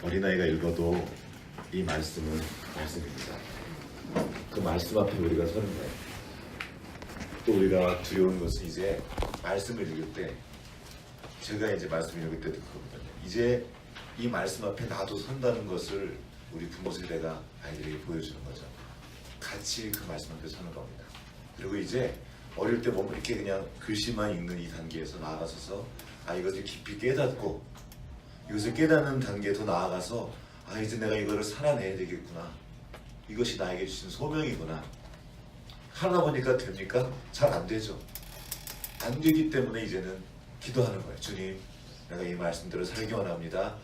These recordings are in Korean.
어린아이가 읽어도 이 말씀은 말씀입니다. 그 말씀 앞에 우리가 서는 거예요. 또 우리가 두려운 것은 이제 말씀을 읽을 때, 제가 이제 말씀을 읽을 때도 그거거든요. 이제 이 말씀 앞에 나도 선다는 것을 우리 부모 세대가 아이들에게 보여주는 거죠. 같이 그 말씀 앞에 서는 겁니다. 그리고 이제 어릴 때 보면 이렇게 그냥 글씨만 읽는 이 단계에서 나아가서서 이것을 깊이 깨닫고, 이것을 깨닫는 단계에 더 나아가서 이제 내가 이거를 살아내야 되겠구나, 이것이 나에게 주신 소명이구나 하다 보니까 됩니까? 잘 안 되죠. 안 되기 때문에 이제는 기도하는 거예요. 주님, 내가 이 말씀대로 살기 원합니다.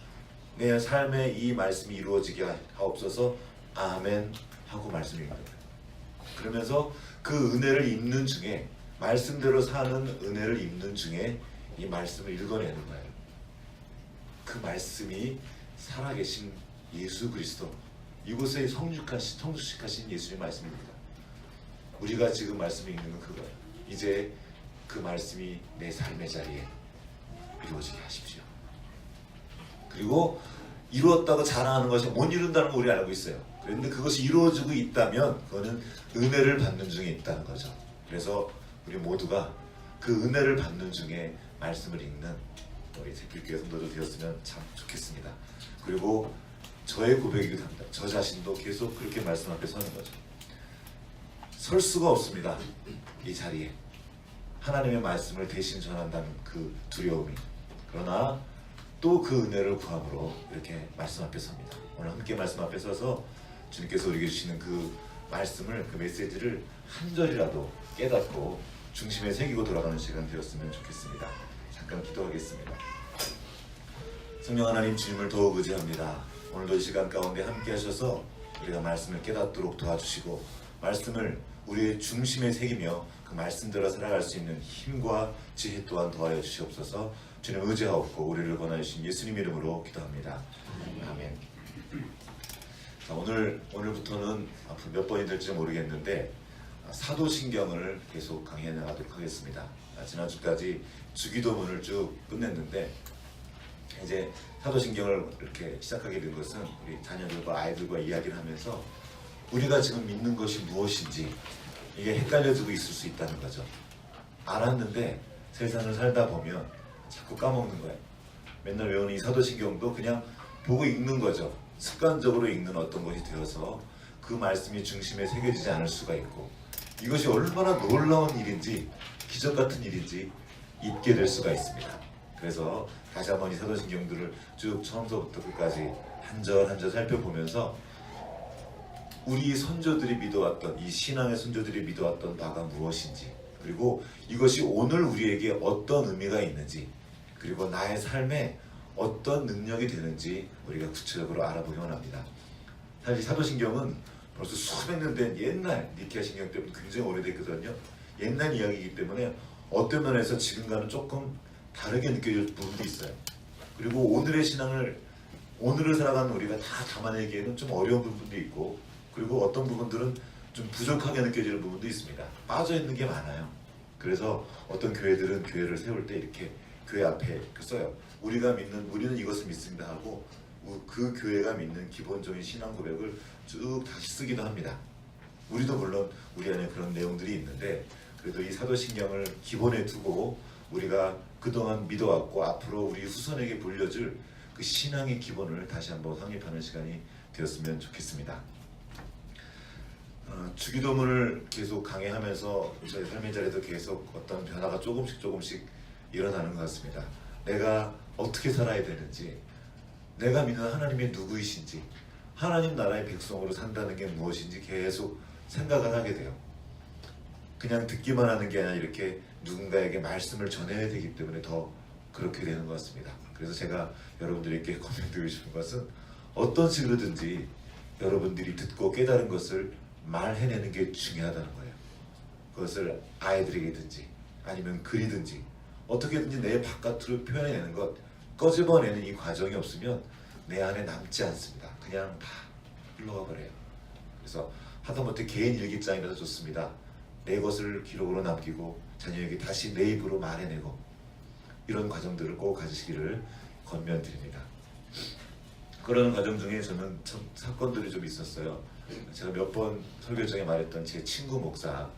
내 삶에 이 말씀이 이루어지게 하옵소서. 아멘 하고 말씀 읽는 거예요. 그러면서 그 은혜를 읽는 중에, 말씀대로 사는 은혜를 읽는 중에 이 말씀을 읽어내는 거예요. 그 말씀이 살아계신 예수 그리스도, 이곳에 성숙하신 예수의 말씀입니다. 우리가 지금 말씀을 읽는 건 그거예요. 이제 그 말씀이 내 삶의 자리에 이루어지게 하십시오. 그리고 이루었다고 자랑하는 것이 못 이룬다는 거 우리 알고 있어요. 그런데 그것이 이루어지고 있다면 그거는 은혜를 받는 중에 있다는 거죠. 그래서 우리 모두가 그 은혜를 받는 중에 말씀을 읽는 우리 새길교회 성도들 되었으면 참 좋겠습니다. 그리고 저의 고백이기도 합니다. 저 자신도 계속 그렇게 말씀 앞에 서는 거죠. 설 수가 없습니다. 이 자리에 하나님의 말씀을 대신 전한다는 그 두려움이. 그러나 또 그 은혜를 구함으로 이렇게 말씀 앞에 섭니다. 오늘 함께 말씀 앞에 서서 주님께서 우리에게 주시는 그 말씀을, 그 메시지를 한 절이라도 깨닫고 중심에 새기고 돌아가는 시간 되었으면 좋겠습니다. 잠깐 기도하겠습니다. 성령 하나님, 주님을 더욱 의지합니다. 오늘도 이 시간 가운데 함께 하셔서 우리가 말씀을 깨닫도록 도와주시고, 말씀을 우리의 중심에 새기며 그 말씀대로 살아갈 수 있는 힘과 지혜 또한 더하여 주시옵소서. 주님 의지하옵고 우리를 권하신 예수님 이름으로 기도합니다. 아멘. 자, 오늘부터는 앞으로 몇 번이 될지 모르겠는데 사도신경을 계속 강의해 나가도록 하겠습니다. 지난주까지 주기도문을 쭉 끝냈는데, 이제 사도신경을 이렇게 시작하게 된 것은 우리 자녀들과 아이들과 이야기를 하면서 우리가 지금 믿는 것이 무엇인지 이게 헷갈려지고 있을 수 있다는 거죠. 알았는데 세상을 살다 보면 자꾸 까먹는 거예요. 맨날 외우는 이 사도신경도 그냥 보고 읽는 거죠. 습관적으로 읽는 어떤 것이 되어서 그 말씀이 중심에 새겨지지 않을 수가 있고, 이것이 얼마나 놀라운 일인지, 기적 같은 일인지 잊게 될 수가 있습니다. 그래서 다시 한번 이 사도신경들을 쭉 처음부터 끝까지 한 절 한 절 살펴보면서 우리 선조들이 믿어왔던, 이 신앙의 선조들이 믿어왔던 바가 무엇인지, 그리고 이것이 오늘 우리에게 어떤 의미가 있는지, 그리고 나의 삶에 어떤 능력이 되는지 우리가 구체적으로 알아보기 원합니다. 사실 사도신경은 벌써 수백 년 된 옛날 니케아 신경 때문에 굉장히 오래됐거든요. 옛날 이야기이기 때문에 어떤 면에서 지금과는 조금 다르게 느껴질 부분도 있어요. 그리고 오늘의 신앙을, 오늘을 살아가는 우리가 다 담아내기에는 좀 어려운 부분도 있고, 그리고 어떤 부분들은 좀 부족하게 느껴지는 부분도 있습니다. 빠져있는 게 많아요. 그래서 어떤 교회들은 교회를 세울 때 이렇게 교회 앞에 써요. 우리는 이것을 믿습니다 하고 그 교회가 믿는 기본적인 신앙 고백을 쭉 다시 쓰기도 합니다. 우리도 물론 우리 안에 그런 내용들이 있는데, 그래도 이 사도신경을 기본에 두고 우리가 그동안 믿어왔고 앞으로 우리 후손에게 물려줄 그 신앙의 기본을 다시 한번 확립하는 시간이 되었으면 좋겠습니다. 주기도문을 계속 강의하면서 저희 삶의 자리에도 계속 어떤 변화가 조금씩 일어나는 것 같습니다. 내가 어떻게 살아야 되는지, 내가 믿는 하나님이 누구이신지, 하나님 나라의 백성으로 산다는 게 무엇인지 계속 생각을 하게 돼요. 그냥 듣기만 하는 게 아니라 이렇게 누군가에게 말씀을 전해야 되기 때문에 더 그렇게 되는 것 같습니다. 그래서 제가 여러분들에게 권유드리고 싶은 것은 어떤 식으로든지 여러분들이 듣고 깨달은 것을 말해내는 게 중요하다는 거예요. 그것을 아이들에게든지 아니면 글이든지 어떻게든지 내 바깥으로 표현해내는 것, 꺼집어내는 이 과정이 없으면 내 안에 남지 않습니다. 그냥 다 흘러가 버려요. 그래서 하다못해 개인 일기장이라도 좋습니다. 내 것을 기록으로 남기고 자녀에게 다시 내 입으로 말해내고, 이런 과정들을 꼭 가지시기를 권면드립니다. 그러는 과정 중에 저는 참 사건들이 좀 있었어요. 제가 몇 번 설교 중에 말했던 제 친구 목사가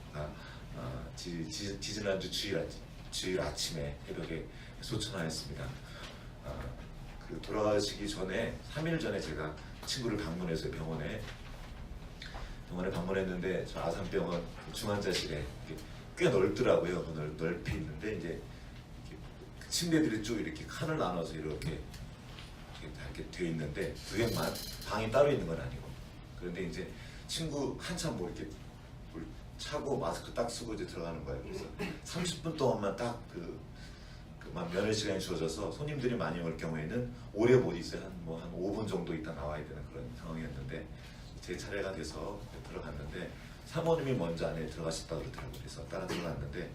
지지난주 주일 아침에 새벽에 소천하였습니다. 그 돌아가시기 전에 3일 전에 제가 친구를 방문해서 병원에 방문했는데 저 아산병원 중환자실에 꽤 넓더라고요. 넓이 있는데 이제 그 침대들이 쭉 이렇게 칸을 나눠서 이렇게 돼 있는데 그게만 방이 따로 있는 건 아니고, 그런데 이제 친구 한참 뭐 이렇게 뭘 차고 마스크 딱 쓰고 이제 들어가는 거예요. 그래서 30분 동안만 딱 그만 면회 시간이 주어져서 손님들이 많이 올 경우에는 오래 못 있어요. 한 5분 정도 있다 나와야 되는 그런 상황이었는데 제 차례가 돼서 들어갔는데 사모님이 먼저 안에 들어가셨다고 그러더라고요. 그래서 따라 들어갔는데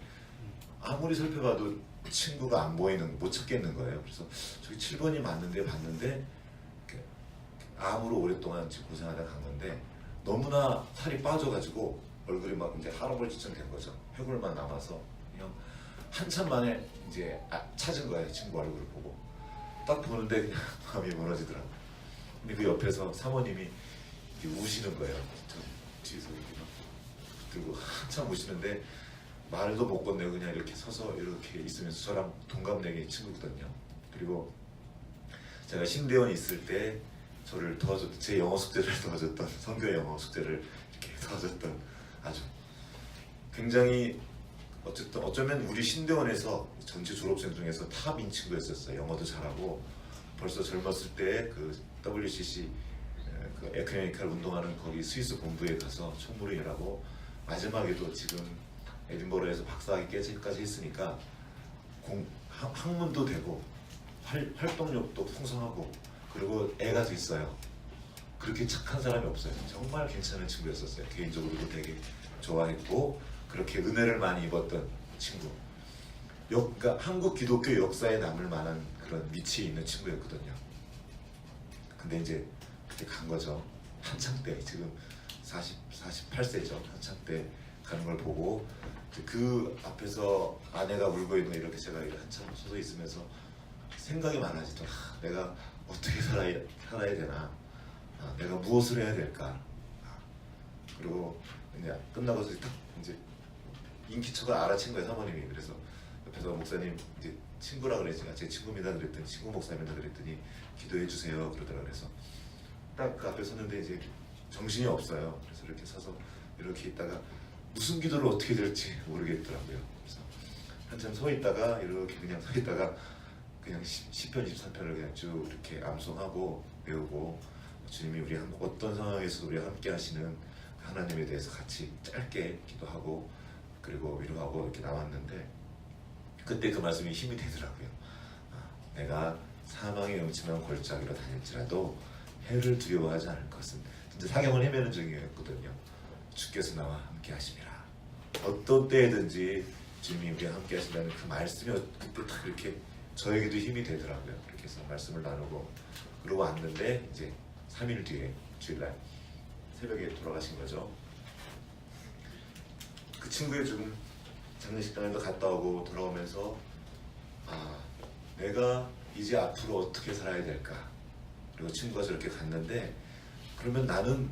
아무리 살펴봐도 친구가 안 보이는, 못 찾겠는 거예요. 그래서 저기 7번이 맞는데 봤는데 암으로 오랫동안 지금 고생하다 간 건데 너무나 살이 빠져가지고 얼굴이 막 이제 할아버지처럼 된 거죠. 회골만 남아서 그냥 한참 만에 이제 찾은 거예요. 친구 얼굴을 보고 딱 보는데 그냥 마음이 무너지더라고요. 근데 그 옆에서 사모님이 이렇게 우시는 거예요. 저 뒤에서 이렇게 막 들고 한참 우시는데 말도 못 건네고 그냥 이렇게 서서 이렇게 있으면서 저랑 동갑내기 친구거든요. 그리고 제가 신대원에 있을 때 저를 도와줬던, 제 영어 숙제를 도와줬던, 선교 영어 숙제를 이렇게 도와줬던 아주 굉장히 어쩌면 우리 신대원에서 전체 졸업생 중에서 탑인 친구였었어요. 영어도 잘하고 벌써 젊었을 때 그 WCC 그 에크레니칼 운동하는 거기 스위스 본부에 가서 총무로 일하고 마지막에도 지금 에딘버러에서 박사학위까지 했으니까 학문도 되고 활동력도 풍성하고 그리고 애가 됐어요. 그렇게 착한 사람이 없어요. 정말 괜찮은 친구였었어요. 개인적으로도 되게 좋아했고 그렇게 은혜를 많이 입었던 친구. 그러니까 한국 기독교 역사에 남을 만한 그런 위치에 있는 친구였거든요. 근데 이제 그때 간 거죠. 한창 때, 지금 48세죠. 한창 때 가는 걸 보고 그 앞에서 아내가 울고 있는 거 이렇게 제가 한참 서서 있으면서 생각이 많아지죠. 내가 어떻게 살아야 되나, 내가 무엇을 해야 될까. 그리고 이제 끝나고서 딱 이제 인기척을 알아챈 거예요, 사모님이. 그래서 옆에서 목사님 이제 친구라 그랬지, 제 친구입니다 그랬더니, 친구 목사입니다 그랬더니 기도해 주세요 그러더라. 그래서 딱 그 앞에 섰는데 이제 정신이 없어요. 그래서 이렇게 서서 이렇게 있다가 무슨 기도를 어떻게 될지 모르겠더라고요. 그래서 한참 서 있다가 이렇게 그냥 서 있다가 그냥 10편 23편을 그냥 쭉 이렇게 암송하고 배우고, 주님이 우리 어떤 상황에서 우리 함께 하시는 하나님에 대해서 같이 짧게 기도하고 그리고 위로하고 이렇게 나왔는데, 그때 그 말씀이 힘이 되더라고요. 내가 사망의 음침한 골짜기로 다닐지라도 해를 두려워하지 않을 것은, 진짜 사경을 헤매는 중이었거든요. 주께서 나와 함께 하심이라. 어떤 때든지 주님이 우리와 함께 하신다는 그 말씀이 그때 딱 이렇게 저에게도 힘이 되더라고요. 그렇게 해서 말씀을 나누고 그러고 왔는데 이제 3일 뒤에 주일날 새벽에 돌아가신 거죠. 그 친구의 좀 장례식장에도 갔다 오고 돌아오면서 내가 이제 앞으로 어떻게 살아야 될까. 그리고 친구가 저렇게 갔는데 그러면 나는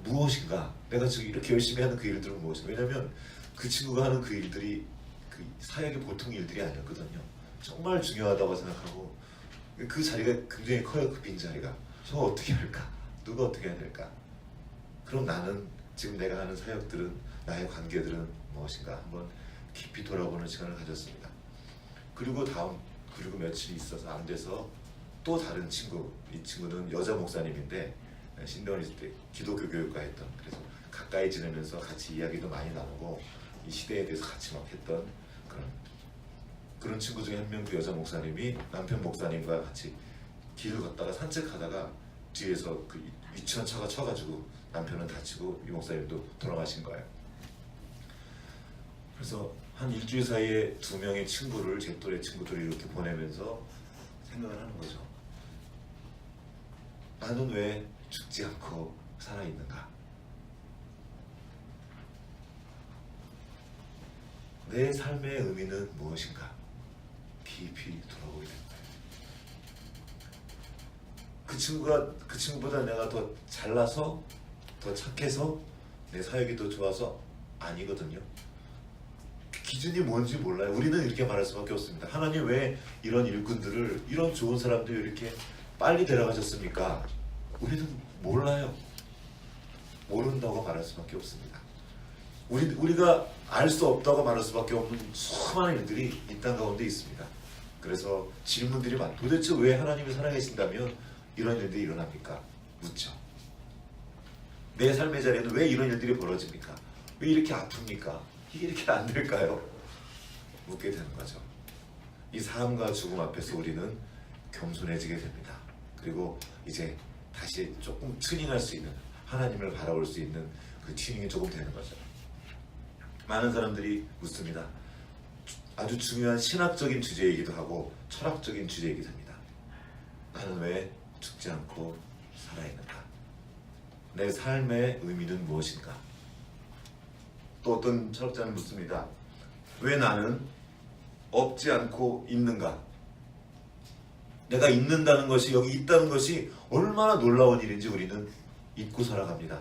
무엇인가, 내가 지금 이렇게 열심히 하는 그 일들은 무엇인가. 왜냐면 그 친구가 하는 그 일들이 그 사역의 보통 일들이 아니었거든요. 정말 중요하다고 생각하고 그 자리가 굉장히 커요. 그 빈자리가. 저 어떻게 할까? 누가 어떻게 해야 될까? 그럼 나는 지금 내가 하는 사역들은, 나의 관계들은 무엇인가 한번 깊이 돌아보는 시간을 가졌습니다. 그리고 며칠이 있어서 안 돼서 또 다른 친구, 이 친구는 여자 목사님인데 신대원에 있을 때 기독교 교육과 했던, 그래서 가까이 지내면서 같이 이야기도 많이 나누고 이 시대에 대해서 같이 막 했던 그런 친구 중에 한 명, 그 여자 목사님이 남편 목사님과 같이 길을 걷다가 산책하다가 뒤에서 그 유치원 차가 쳐가지고 남편은 다치고 이 목사님도 돌아가신 거예요. 그래서 한 일주일 사이에 2명의 친구를, 제 또래 친구들을 이렇게 보내면서 생각을 하는 거죠. 나는 왜 죽지 않고 살아있는가? 내 삶의 의미는 무엇인가? 깊이 돌아보게 됩니다. 그 그 친구보다 내가 더 잘나서 더 착해서 내 사역이 더 좋아서 아니거든요. 기준이 뭔지 몰라요. 우리는 이렇게 말할 수밖에 없습니다. 하나님 왜 이런 일꾼들을, 이런 좋은 사람들 이렇게 빨리 데려가셨습니까? 우리는 몰라요. 모른다고 말할 수밖에 없습니다. 우리가 알 수 없다고 말할 수밖에 없는 수많은 일들이 이 땅 가운데 있습니다. 그래서 질문들이 도대체 왜 하나님이 살아계신다면 이런 일들이 일어납니까? 묻죠. 내 삶의 자리에는 왜 이런 일들이 벌어집니까? 왜 이렇게 아픕니까? 이게 이렇게 안 될까요? 묻게 되는 거죠. 이 삶과 죽음 앞에서 우리는 겸손해지게 됩니다. 그리고 이제 다시 조금 튜닝할 수 있는, 하나님을 바라볼 수 있는 그 튜닝이 조금 되는 거죠. 많은 사람들이 묻습니다. 아주 중요한 신학적인 주제이기도 하고 철학적인 주제이기도 합니다. 나는 왜 죽지 않고 살아있는가? 내 삶의 의미는 무엇인가? 또 어떤 철학자는 묻습니다. 왜 나는 없지 않고 있는가? 내가 있는다는 것이, 여기 있다는 것이 얼마나 놀라운 일인지 우리는 잊고 살아갑니다.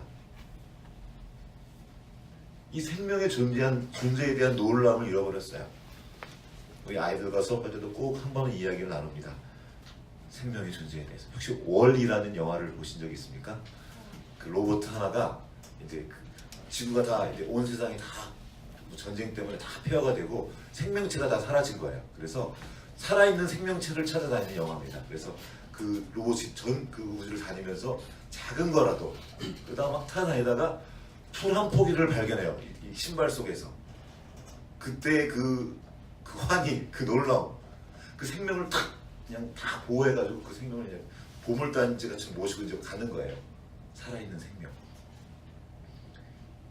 이 생명의 존재에 대한 놀라움을 잃어버렸어요. 우리 아이들과 수업할 때도 꼭 한 번은 이야기를 나눕니다. 생명의 존재에 대해서. 혹시 월이라는 영화를 보신 적 있습니까? 그 로봇 하나가 이제 지구가 다 이제 온 세상이 다 전쟁 때문에 다 폐허가 되고 생명체가 다 사라진 거예요. 그래서 살아있는 생명체를 찾아다니는 영화입니다. 그래서 그 로봇이 그 우주를 다니면서 작은 거라도 그다음 막 타다니다가 풀 한 포기를 발견해요. 이 신발 속에서. 그때 그 환희, 그 놀라움, 그 생명을 그냥 다 보호해가지고 그 생명을 그냥 보물단지같이 모시고 이제 가는 거예요. 살아있는 생명.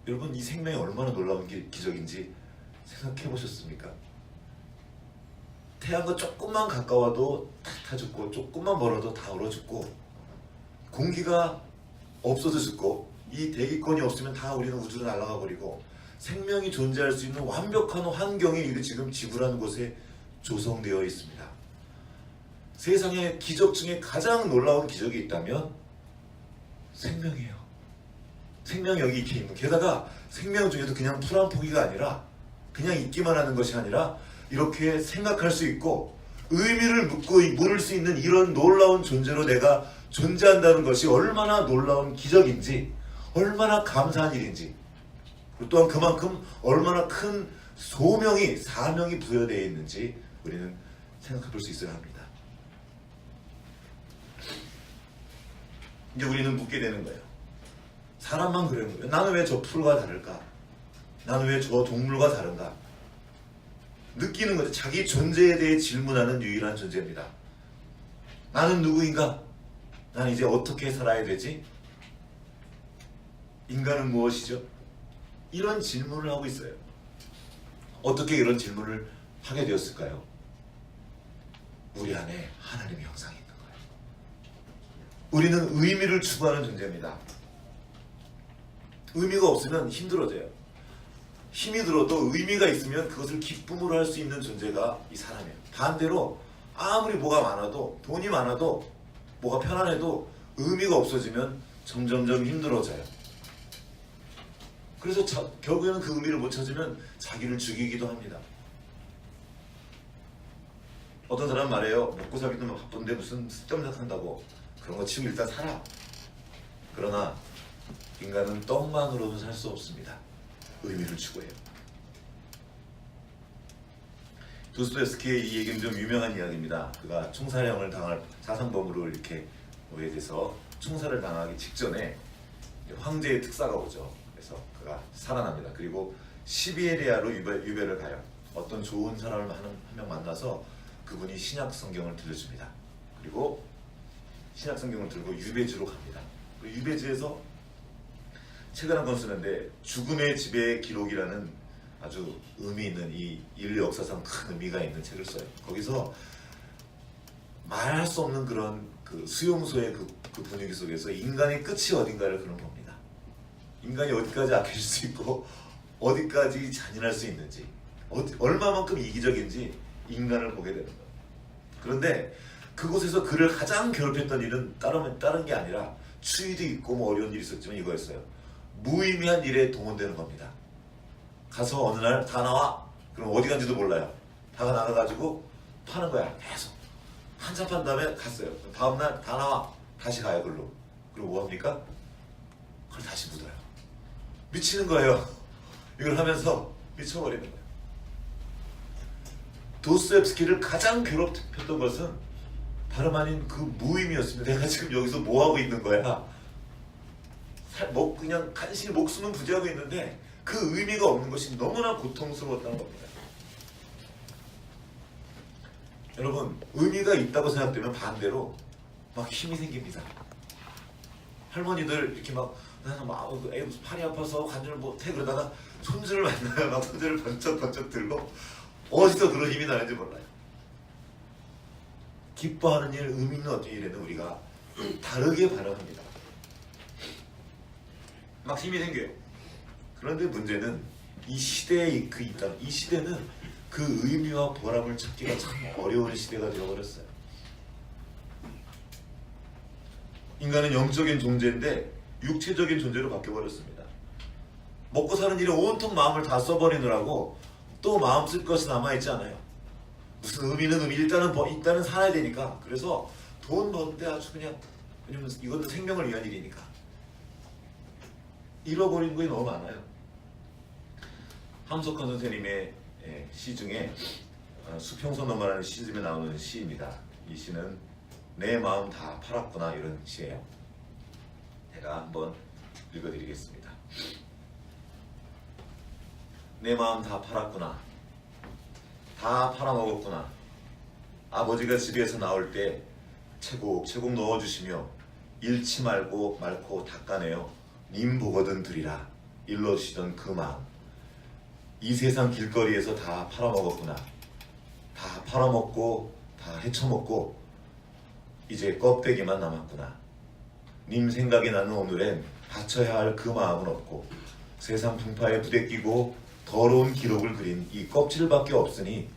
여러분, 이 생명이 얼마나 놀라운 기적인지 생각해 보셨습니까? 태양과 조금만 가까워도 다 죽고, 조금만 멀어도 다 얼어 죽고, 공기가 없어져 죽고, 이 대기권이 없으면 다 우리는 우주로 날아가 버리고, 생명이 존재할 수 있는 완벽한 환경이 지금 지구라는 곳에 조성되어 있습니다. 세상의 기적 중에 가장 놀라운 기적이 있다면 생명이에요. 생명이 여기 있게 있는, 게다가 생명 중에도 그냥 풀 한 포기가 아니라 그냥 있기만 하는 것이 아니라 이렇게 생각할 수 있고 의미를 물을 수 있는 이런 놀라운 존재로 내가 존재한다는 것이 얼마나 놀라운 기적인지, 얼마나 감사한 일인지, 그리고 또한 그만큼 얼마나 큰 사명이 부여되어 있는지 우리는 생각해 볼 수 있어야 합니다. 이제 우리는 묻게 되는 거예요. 사람만 그런 거예요. 나는 왜 저 풀과 다를까? 나는 왜 저 동물과 다른가? 느끼는 거죠. 자기 존재에 대해 질문하는 유일한 존재입니다. 나는 누구인가? 나는 이제 어떻게 살아야 되지? 인간은 무엇이죠? 이런 질문을 하고 있어요. 어떻게 이런 질문을 하게 되었을까요? 우리 안에 하나님의 형상이 있는 거예요. 우리는 의미를 추구하는 존재입니다. 의미가 없으면 힘들어져요. 힘이 들어도 의미가 있으면 그것을 기쁨으로 할 수 있는 존재가 이 사람이에요. 반대로 아무리 뭐가 많아도, 돈이 많아도, 뭐가 편안해도 의미가 없어지면 점점점 힘들어져요. 그래서 결국에는 그 의미를 못 찾으면 자기를 죽이기도 합니다. 어떤 사람은 말해요. 먹고 살기도 바쁜데 무슨 쓸데없는 한다고. 그런 거 치고 일단 살아. 그러나 인간은 떡만으로는 살 수 없습니다. 의미를 추구해요. 도스토옙스키의 이 얘기는 좀 유명한 이야기입니다. 그가 총살형을 당할 사상범으로 이렇게 오해돼서 총살을 당하기 직전에 황제의 특사가 오죠. 그래서 그가 살아납니다. 그리고 시베리아로 유배를 가요. 어떤 좋은 사람을 한 명 만나서 그분이 신약 성경을 들려줍니다. 그리고 신약 성경을 들고 유배지로 갑니다. 유배지에서 책을 한 권 쓰는데 죽음의 지배의 기록이라는 아주 의미 있는, 이 인류 역사상 큰 의미가 있는 책을 써요. 거기서 말할 수 없는 그런 그 수용소의 그 분위기 속에서 인간의 끝이 어딘가를 그런 봅니다. 인간이 어디까지 악해질 수 있고 어디까지 잔인할 수 있는지, 얼마만큼 이기적인지 인간을 보게 되는 거예요. 그런데 그곳에서 그를 가장 괴롭혔던 일은 다른 게 아니라 추위도 있고 뭐 어려운 일이 있었지만 이거였어요. 무의미한 일에 동원되는 겁니다. 가서 어느 날 다 나와. 그럼 어디 간지도 몰라요. 다가 나가가지고 파는 거야. 계속. 한참 판 다음에 갔어요. 다음날 다 나와. 다시 가요. 글로. 그리고 뭐 합니까? 그걸 다시 묻어요. 미치는 거예요. 이걸 하면서 미쳐버리는 거예요. 도스토옙스키를 가장 괴롭혔던 것은 다름 아닌 그 무의미였습니다. 내가 지금 여기서 뭐 하고 있는 거야? 그냥 간신히 목숨은 부지하고 있는데 그 의미가 없는 것이 너무나 고통스러웠다는 겁니다. 여러분, 의미가 있다고 생각되면 반대로 막 힘이 생깁니다. 할머니들 이렇게 막 나는 막 팔이 아파서 간절을 못해 그러다가 손주를 만나요. 막 손주를 번쩍번쩍 들고 어디서 그런 힘이 나는지 몰라요. 기뻐하는 일, 의미 있는 어떤 일에는 우리가 다르게 반응합니다. 막 힘이 생겨요. 그런데 문제는 이 시대에 이 시대는 그 의미와 보람을 찾기가 참 어려운 시대가 되어버렸어요. 인간은 영적인 존재인데 육체적인 존재로 바뀌어버렸습니다. 먹고 사는 일에 온통 마음을 다 써버리느라고 또 마음 쓸 것이 남아있지 않아요. 무슨 의미는 일단은 살아야 되니까. 그래서 돈 버는데 아주 왜냐면 이것도 생명을 위한 일이니까 잃어버린 것이 너무 많아요. 함석헌 선생님의 시 중에 수평선 넘어라는 시집에 나오는 시입니다. 이 시는 내 마음 다 팔았구나 이런 시예요. 제가 한번 읽어드리겠습니다. 내 마음 다 팔았구나. 다 팔아먹었구나. 아버지가 집에서 나올 때 채곡채곡 넣어주시며 잃지 말고 닦아내어 님 보거든 드리라 일러주시던 그 마음. 이 세상 길거리에서 다 팔아먹었구나. 다 팔아먹고 다 헤쳐먹고 이제 껍데기만 남았구나. 님 생각이 나는 오늘엔 바쳐야 할 그 마음은 없고 세상 풍파에 부대끼고 더러운 기록을 그린 이 껍질밖에 없으니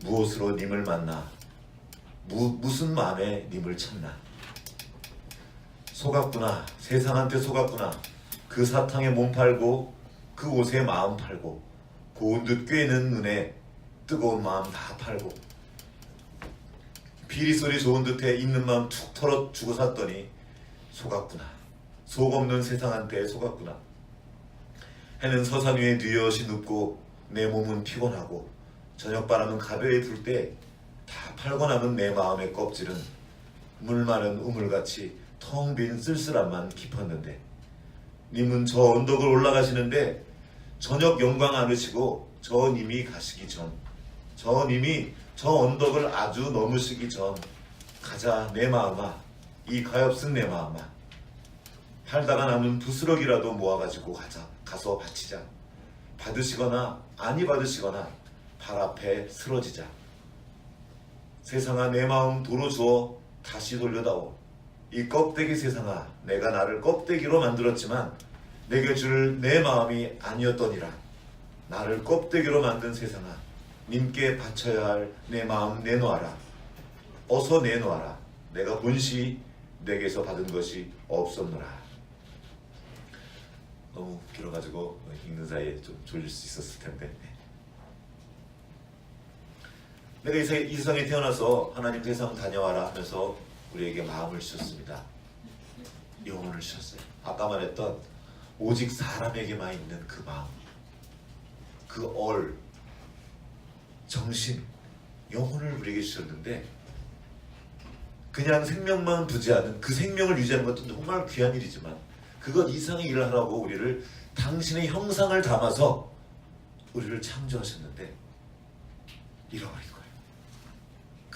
무엇으로 님을 만나 무슨 마음에 님을 찾나. 속았구나. 세상한테 속았구나. 그 사탕에 몸 팔고 그 옷에 마음 팔고 고운 듯 꿰는 눈에 뜨거운 마음 다 팔고 비리소리 좋은 듯해 있는 마음 툭 털어 주고 샀더니 속았구나. 속 없는 세상한테 속았구나. 해는 서산 위에 뉘엿이 눕고 내 몸은 피곤하고 저녁바람은 가벼이 불 때 다 팔고 남은 내 마음의 껍질은 물 마른 우물같이 텅 빈 쓸쓸함만 깊었는데 님은 저 언덕을 올라가시는데 저녁 영광 안으시고 저 님이 가시기 전, 저 님이 저 언덕을 아주 넘으시기 전 가자 내 마음아, 이 가엾은 내 마음아. 팔다가 남은 부스럭이라도 모아가지고 가서 바치자. 받으시거나 아니 받으시거나 발 앞에 쓰러지자. 세상아 내 마음 도로 주어 다시 돌려다오. 이 껍데기 세상아, 내가 나를 껍데기로 만들었지만 내게 줄 내 마음이 아니었더니라. 나를 껍데기로 만든 세상아, 님께 바쳐야 할 내 마음 내놓아라. 어서 내놓아라. 내가 본시 내게서 받은 것이 없었노라. 너무 길어가지고 읽는 사이에 좀 졸릴 수 있었을 텐데, 내가 이 세상에 태어나서 하나님 세상 다녀와라 하면서 우리에게 마음을 주셨습니다. 영혼을 주셨어요. 아까 말했던 오직 사람에게만 있는 그 마음, 그 정신, 영혼을 우리에게 주셨는데 그냥 생명만 부지하는, 그 생명을 유지하는 것도 정말 귀한 일이지만 그것 이상의 일을 하라고 우리를 당신의 형상을 담아서 우리를 창조하셨는데 잃어버린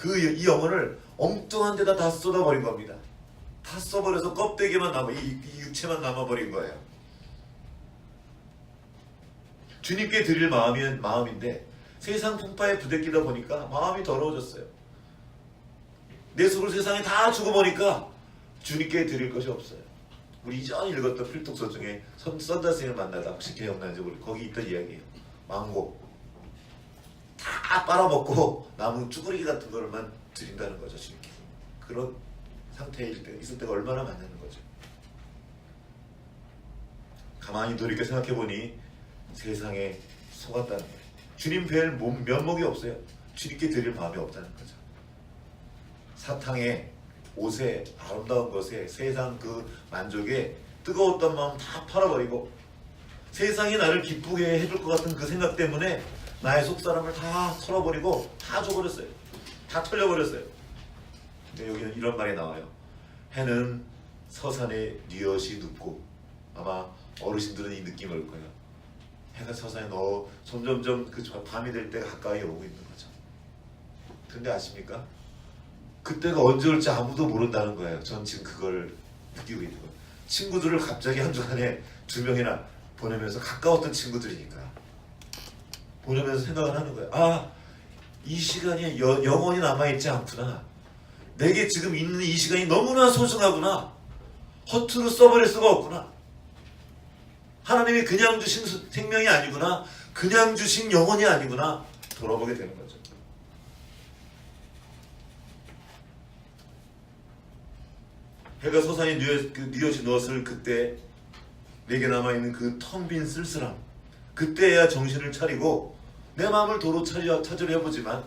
거예요. 이 영혼을 엉뚱한 데다 다 쏟아버린 겁니다. 다 써버려서 껍데기만 이 육체만 남아버린 거예요. 주님께 드릴 마음인데 세상 풍파에 부대끼다 보니까 마음이 더러워졌어요. 내 속을 세상에 다 주고 보니까 주님께 드릴 것이 없어요. 우리 이전에 읽었던 필독서 중에 썬다스를 만나다 혹시 기억나는지 우리 거기 있던 이야기예요. 망고 다 빨아먹고 남은 쭈그리기 같은 것만 드린다는 거죠. 주님께. 그런 상태에 있을 때가 얼마나 많냐는 거죠. 가만히 돌이켜 생각해보니 세상에 속았다는 거예요. 주님 뵐 면목이 없어요. 주님께 드릴 마음이 없다는 거죠. 사탕에 옷에 아름다운 것에 세상 그 만족에 뜨거웠던 마음 다 팔아버리고 세상이 나를 기쁘게 해줄 것 같은 그 생각 때문에 나의 속사람을 다 털어버리고 다 줘버렸어요. 다 털려버렸어요. 근데 여기는 이런 말이 나와요. 해는 서산에 뉘엿이 눕고, 아마 어르신들은 이 느낌을 올 거예요. 해가 서산에 점점점 그 밤이 될 때가 가까이 오고 있는 거죠. 근데 아십니까? 그때가 언제 올지 아무도 모른다는 거예요. 전 지금 그걸 느끼고 있는 거예요. 친구들을 갑자기 한 주간에 2명이나 보내면서, 가까웠던 친구들이니까 보내면서 생각을 하는 거예요. 아, 이 시간이 영원히 남아있지 않구나. 내게 지금 있는 이 시간이 너무나 소중하구나. 허투루 써버릴 수가 없구나. 하나님이 그냥 주신 생명이 아니구나. 그냥 주신 영혼이 아니구나. 돌아보게 되는 거죠. 해가 서산에 뉘엿이 누웠을 그때 내게 남아있는 그 텅 빈 쓸쓸함, 그때야 정신을 차리고 내 마음을 도로 찾으려 해보지만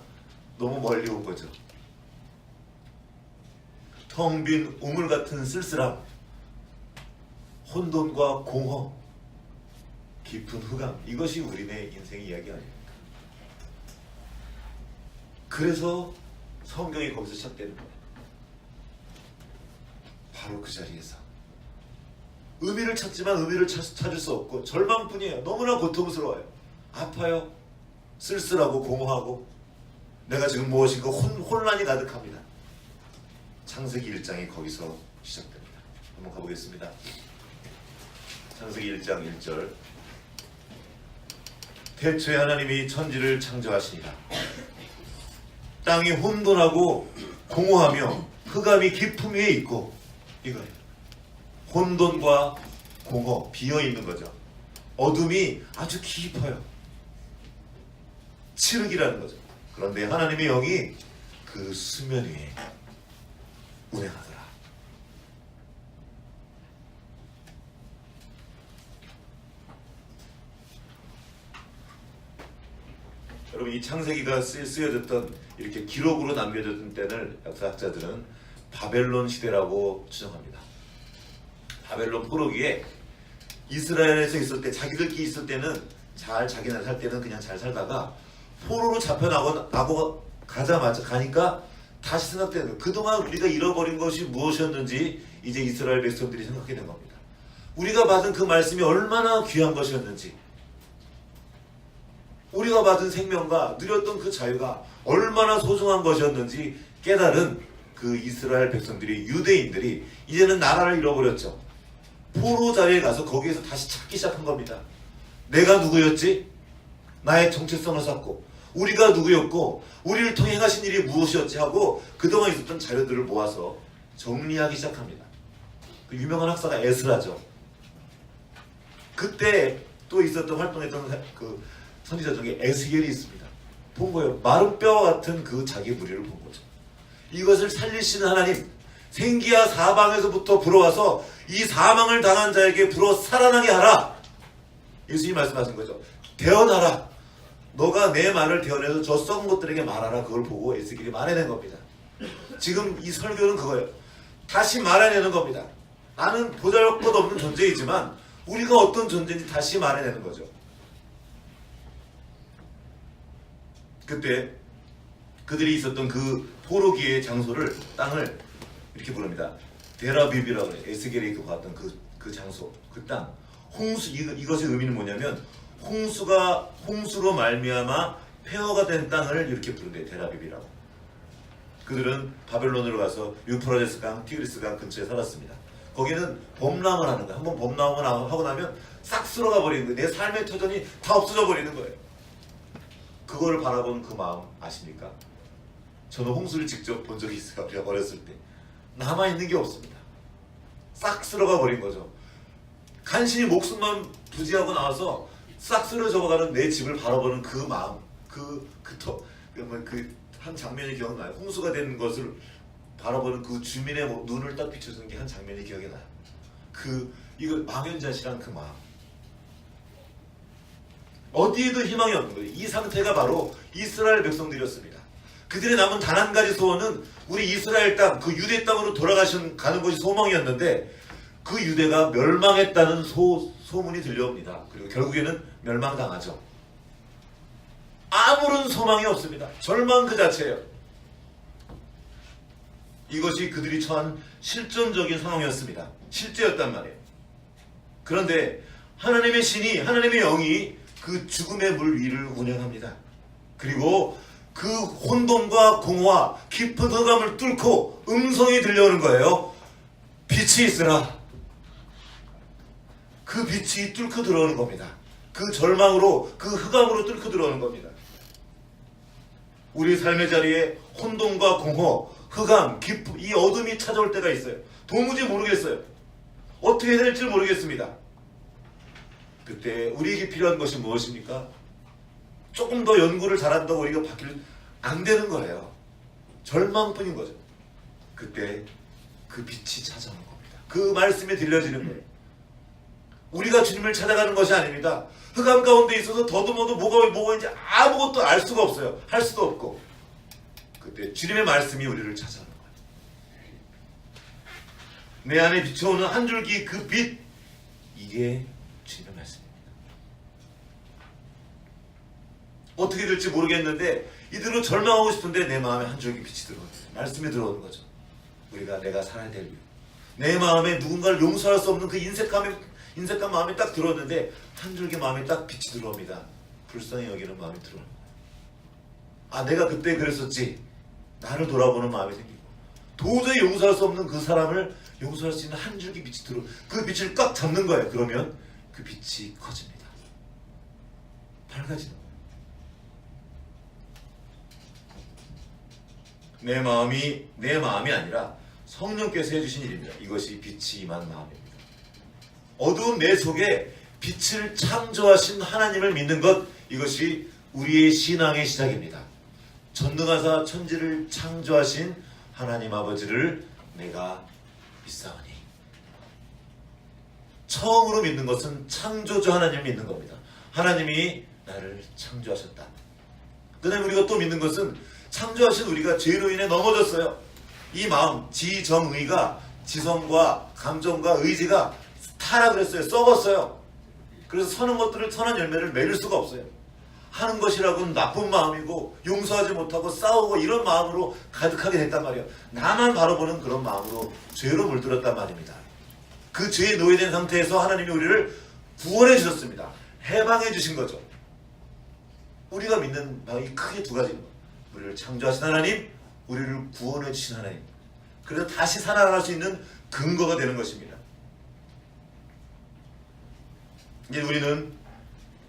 너무 멀리 온 거죠. 텅 빈 우물 같은 쓸쓸함, 혼돈과 공허, 깊은 흑암, 이것이 우리네 인생의 이야기 아닙니까? 그래서 성경이 거기서 시작되는 거예요. 바로 그 자리에서 의미를 찾지만 의미를 찾을 수 없고 절망뿐이에요. 너무나 고통스러워요. 아파요. 쓸쓸하고 공허하고 내가 지금 무엇인가 혼란이 가득합니다. 창세기 1장이 거기서 시작됩니다. 한번 가보겠습니다. 창세기 1장 1절. 태초에 하나님이 천지를 창조하시니라. 땅이 혼돈하고 공허하며 흑암이 깊음 위에 있고, 이거예요. 혼돈과 공허, 비어있는 거죠. 어둠이 아주 깊어요. 칠흑이라는 거죠. 그런데 하나님의 영이 그 수면 위에 운행하더라. 여러분, 이 창세기가 쓰여졌던, 이렇게 기록으로 남겨졌던 때를 역사학자들은 바벨론 시대라고 추정합니다. 바벨론 포로기에 이스라엘에서 있을 때, 자기들끼리 있을 때는 자기네 살 때는 그냥 잘 살다가 포로로 잡혀나고 가니까 다시 생각되는 거예요. 그동안 우리가 잃어버린 것이 무엇이었는지 이제 이스라엘 백성들이 생각하게 된 겁니다. 우리가 받은 그 말씀이 얼마나 귀한 것이었는지, 우리가 받은 생명과 누렸던 그 자유가 얼마나 소중한 것이었는지 깨달은 그 이스라엘 백성들이, 유대인들이 이제는 나라를 잃어버렸죠. 포로 자리에 가서 거기에서 다시 찾기 시작한 겁니다. 내가 누구였지? 나의 정체성을 찾고, 우리가 누구였고 우리를 통해 행하신 일이 무엇이었지 하고 그동안 있었던 자료들을 모아서 정리하기 시작합니다. 그 유명한 학사가 에스라죠. 그때 또 있었던, 활동했던 그 선지자 중에 에스겔이 있습니다. 본 거예요. 마른 뼈와 같은 그 자기 무리를 본 거죠. 이것을 살리시는 하나님, 생기야 사방에서부터 불어와서 이 사망을 당한 자에게 불어 살아나게 하라. 예수님이 말씀하신 거죠. 대언하라. 너가 내 말을 대언해서 저 썩은 것들에게 말하라. 그걸 보고 에스겔이 말해낸 겁니다. 지금 이 설교는 그거예요. 다시 말해내는 겁니다. 나는 보잘것없는 존재이지만 우리가 어떤 존재인지 다시 말해내는 거죠. 그때 그들이 있었던 그 포로기의 장소를, 땅을 이렇게 부릅니다. 데라비비라고 해요. 에스겔이 봤던 그 장소, 그 땅. 홍수, 이것의 의미는 뭐냐면 홍수로 말미암아 폐허가 된 땅을 이렇게 부른대요. 데라비비라고. 그들은 바벨론으로 가서 유프라테스 강, 티그리스 강 근처에 살았습니다. 거기는 범람을 하는 거예요. 한번 범람을 하고 나면 싹 쓸어가 버리는 거예요. 내 삶의 터전이 다 없어져 버리는 거예요. 그걸 바라본 그 마음 아십니까? 저는 홍수를 직접 본 적이 있어요. 제가 어렸을 때. 남아있는 게 없습니다. 싹 쓸어가 버린 거죠. 간신히 목숨만 부지하고 나와서 싹 쓰러져가는 내 집을 바라보는 그 마음, 그 한 장면이 기억나요. 홍수가 된 것을 바라보는 그 주민의 눈을 딱 비춰주는 게 한 장면이 기억이 나요. 이거 망연자실한 그 마음. 어디에도 희망이 없는 거예요. 이 상태가 바로 이스라엘 백성들이었습니다. 그들의 남은 단 한 가지 소원은 우리 이스라엘 땅, 그 유대 땅으로 가는 것이 소망이었는데 그 유대가 멸망했다는 소문이 들려옵니다. 그리고 결국에는 멸망당하죠. 아무런 소망이 없습니다. 절망 그 자체예요. 이것이 그들이 처한 실존적인 상황이었습니다. 실제였단 말이에요. 그런데 하나님의 신이, 하나님의 영이 그 죽음의 물 위를 운행합니다. 그리고 그 혼돈과 공허와 깊은 흑암을 뚫고 음성이 들려오는 거예요. 빛이 있으라. 그 빛이 뚫고 들어오는 겁니다. 그 절망으로, 그 흑암으로 뚫고 들어오는 겁니다. 우리 삶의 자리에 혼돈과 공허, 흑암, 깊은 이 어둠이 찾아올 때가 있어요. 도무지 모르겠어요. 어떻게 해야 될지 모르겠습니다. 그때 우리에게 필요한 것이 무엇입니까? 조금 더 연구를 잘한다고 우리가 안 되는 거예요. 절망뿐인 거죠. 그때 그 빛이 찾아오는 겁니다. 그 말씀이 들려지는 거예요. 우리가 주님을 찾아가는 것이 아닙니다. 흑암 가운데 있어서 더듬어도 뭐가 있는지 아무것도 알 수가 없어요. 할 수도 없고. 그때 주님의 말씀이 우리를 찾아오는 거예요. 내 안에 비춰오는 한 줄기 그 빛, 이게 주님의 말씀입니다. 어떻게 될지 모르겠는데 이대로 절망하고 싶은데 내 마음에 한 줄기 빛이 들어오는 거예요. 말씀이 들어오는 거죠. 내가 살아야 될 이유. 내 마음에 누군가를 용서할 수 없는 그 인색한 마음이 딱 들어왔는데 한 줄기 마음에 딱 빛이 들어옵니다. 불쌍히 여기는 마음이 들어옵니다. 아, 내가 그때 그랬었지. 나를 돌아보는 마음이 생기고 도저히 용서할 수 없는 그 사람을 용서할 수 있는 한 줄기 빛이 들어, 그 빛을 꽉 잡는 거예요. 그러면 그 빛이 커집니다. 밝아지는 거예요. 내 마음이 아니라 성령께서 해주신 일입니다. 이것이 빛이 임한 마음입니다. 어두운 내 속에 빛을 창조하신 하나님을 믿는 것, 이것이 우리의 신앙의 시작입니다. 전능하사 천지를 창조하신 하나님 아버지를 내가 믿사오니. 처음으로 믿는 것은 창조주 하나님을 믿는 겁니다. 하나님이 나를 창조하셨다. 그 다음에 우리가 또 믿는 것은 창조하신 우리가 죄로 인해 넘어졌어요. 이 마음, 지정의가, 지성과 감정과 의지가 타락을 했어요. 썩었어요. 그래서 선한 열매를 맺을 수가 없어요. 하는 것이라고는 나쁜 마음이고 용서하지 못하고 싸우고 이런 마음으로 가득하게 됐단 말이에요. 나만 바라보는 그런 마음으로 죄로 물들었단 말입니다. 그 죄에 노예된 상태에서 하나님이 우리를 구원해 주셨습니다. 해방해 주신 거죠. 우리가 믿는 바이 크게 두 가지입니다. 우리를 창조하신 하나님, 우리를 구원해 주신 하나님. 그래서 다시 살아날 수 있는 근거가 되는 것입니다. 이제 우리는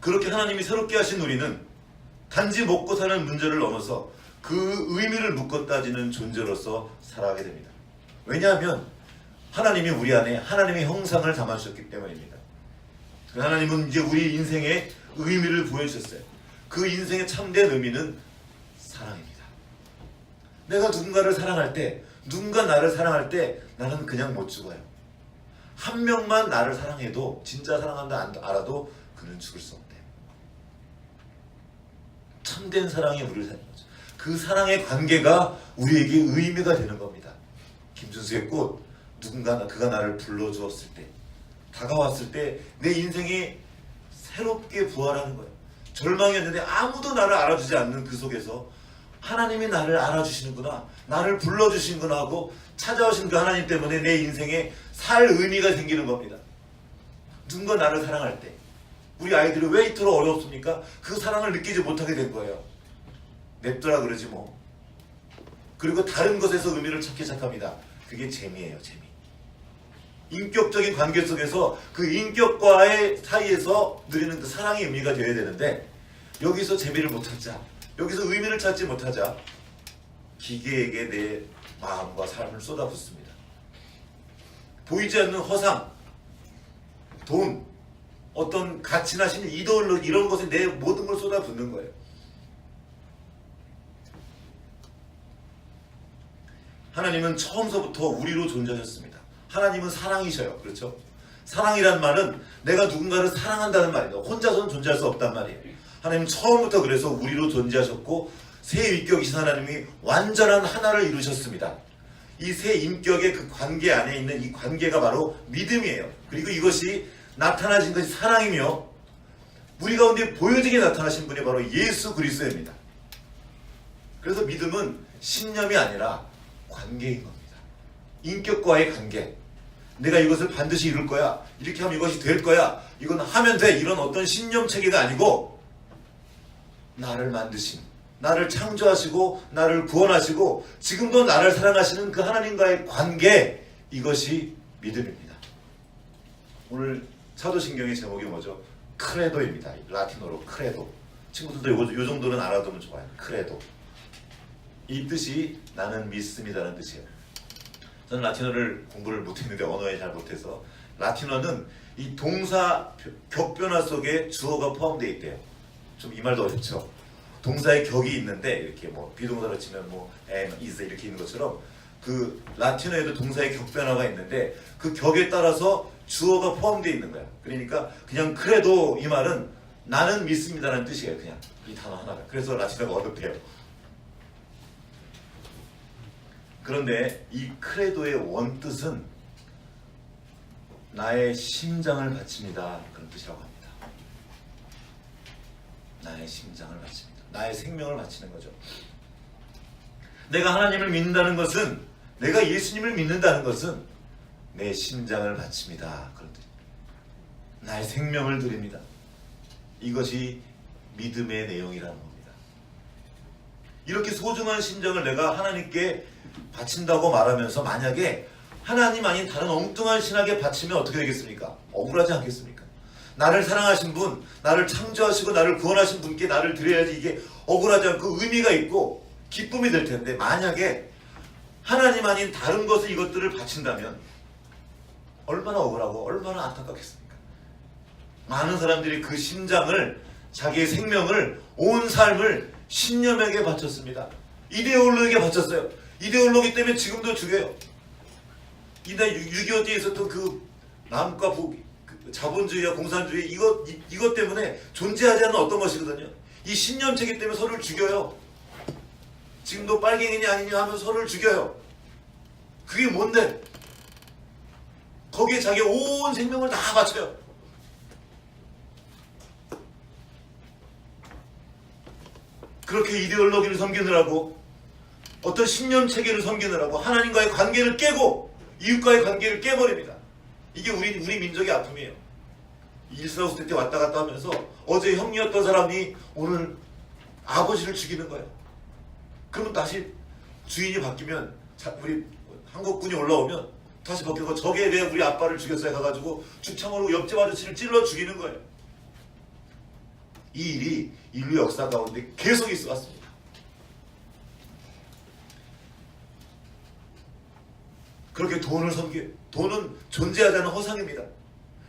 그렇게 하나님이 새롭게 하신 우리는 단지 먹고 사는 문제를 넘어서 그 의미를 묻고 따지는 존재로서 살아가게 됩니다. 왜냐하면 하나님이 우리 안에 하나님의 형상을 담아주셨기 때문입니다. 하나님은 이제 우리 인생의 의미를 보여주셨어요. 그 인생의 참된 의미는 사랑입니다. 내가 누군가 나를 사랑할 때 나는 그냥 못 죽어요. 한 명만 나를 사랑해도, 진짜 사랑한다 알아도 그는 죽을 수 없대요. 참된 사랑이 우리를 사는 거죠. 그 사랑의 관계가 우리에게 의미가 되는 겁니다. 김준수의 꽃, 그가 나를 불러주었을 때, 다가왔을 때 내 인생이 새롭게 부활하는 거예요. 절망이었는데 아무도 나를 알아주지 않는 그 속에서 하나님이 나를 알아주시는구나, 나를 불러주시는구나 하고 찾아오신 그 하나님 때문에 내 인생에 살 의미가 생기는 겁니다. 누군가 나를 사랑할 때, 우리 아이들이 왜 이토록 어렵습니까? 그 사랑을 느끼지 못하게 된 거예요. 냅두라 그러지 뭐. 그리고 다른 것에서 의미를 찾기 시작합니다. 그게 재미예요, 재미. 인격적인 관계 속에서 그 인격과의 사이에서 누리는 그 사랑의 의미가 되어야 되는데, 여기서 재미를 못 찾자, 여기서 의미를 찾지 못하자 기계에게 내 마음과 삶을 쏟아붓습니다. 보이지 않는 허상, 돈, 어떤 가치나 신념, 이데올로기, 이런 것에 내 모든 걸 쏟아붓는 거예요. 하나님은 처음서부터 우리로 존재하셨습니다. 하나님은 사랑이셔요. 그렇죠? 사랑이란 말은 내가 누군가를 사랑한다는 말이에요. 혼자서는 존재할 수 없단 말이에요. 하나님은 처음부터 그래서 우리로 존재하셨고 세 인격이신 하나님이 완전한 하나를 이루셨습니다. 이 세 인격의 그 관계 안에 있는 이 관계가 바로 믿음이에요. 그리고 이것이 나타나신 것이 사랑이며 우리 가운데 보여지게 나타나신 분이 바로 예수 그리스도입니다. 그래서 믿음은 신념이 아니라 관계인 겁니다. 인격과의 관계. 내가 이것을 반드시 이룰 거야. 이렇게 하면 이것이 될 거야. 이건 하면 돼. 이런 어떤 신념 체계가 아니고 나를 만드신, 나를 창조하시고 나를 구원하시고 지금도 나를 사랑하시는 그 하나님과의 관계, 이것이 믿음입니다. 오늘 사도신경의 제목이 뭐죠? 크레도입니다. 라틴어로 크레도. 친구들도 요 정도는 알아두면 좋아요. 크레도. 이 뜻이 나는 믿습니다라는 뜻이에요. 저는 라틴어를 공부를 못했는데 언어에 잘 못해서 라틴어는 이 동사 격변화 속에 주어가 포함되어 있대요. 좀 이 말도 어렵죠. 동사의 격이 있는데 이렇게 뭐 비동사로 치면 뭐 am, is 이렇게 있는 것처럼 그 라틴어에도 동사의 격변화가 있는데 그 격에 따라서 주어가 포함되어 있는 거야. 그러니까 그냥 그래도 이 말은 나는 믿습니다라는 뜻이에요. 그냥 이 단어 하나가. 그래서 라틴어가 어렵대요. 그런데 이 크레도의 원뜻은 나의 심장을 바칩니다. 그런 뜻이라고 합니다. 나의 심장을 바칩니다. 나의 생명을 바치는 거죠. 내가 하나님을 믿는다는 것은, 내가 예수님을 믿는다는 것은 내 심장을 바칩니다. 그런 뜻. 나의 생명을 드립니다. 이것이 믿음의 내용이라는 겁니다. 이렇게 소중한 심정을 내가 하나님께 바친다고 말하면서 만약에 하나님 아닌 다른 엉뚱한 신에게 바치면 어떻게 되겠습니까? 억울하지 않겠습니까? 나를 사랑하신 분, 나를 창조하시고 나를 구원하신 분께 나를 드려야지 이게 억울하지 않고 의미가 있고 기쁨이 될 텐데, 만약에 하나님 아닌 다른 것을 이것들을 바친다면 얼마나 억울하고 얼마나 안타깝겠습니까? 많은 사람들이 그 심장을, 자기의 생명을, 온 삶을 신념에게 바쳤습니다. 이데올로에게 바쳤어요. 이데올로기 때문에 지금도 죽여요. 이날 6.25 때 있었던 그 남과 북, 그 자본주의와 공산주의, 이것 때문에 존재하지 않는 어떤 것이거든요. 이 신념체계 때문에 서로를 죽여요. 지금도 빨갱이냐 아니냐 하면서 서로를 죽여요. 그게 뭔데? 거기에 자기 온 생명을 다 바쳐요. 그렇게 이데올로기를 섬기느라고, 어떤 신념체계를 섬기느라고 하나님과의 관계를 깨고 이웃과의 관계를 깨버립니다. 이게 우리 민족의 아픔이에요. 일사후세 때 왔다 갔다 하면서 어제 형이었던 사람이 오늘 아버지를 죽이는 거예요. 그러면 다시 주인이 바뀌면, 우리 한국군이 올라오면 다시 바뀌고, 저게 왜 우리 아빠를 죽였어요 가가지고 죽창으로 옆집 아저씨를 찔러 죽이는 거예요. 이 일이 인류 역사 가운데 계속 있어 왔습니다. 그렇게 돈을 섬겨요. 돈은 존재하지 않는 허상입니다.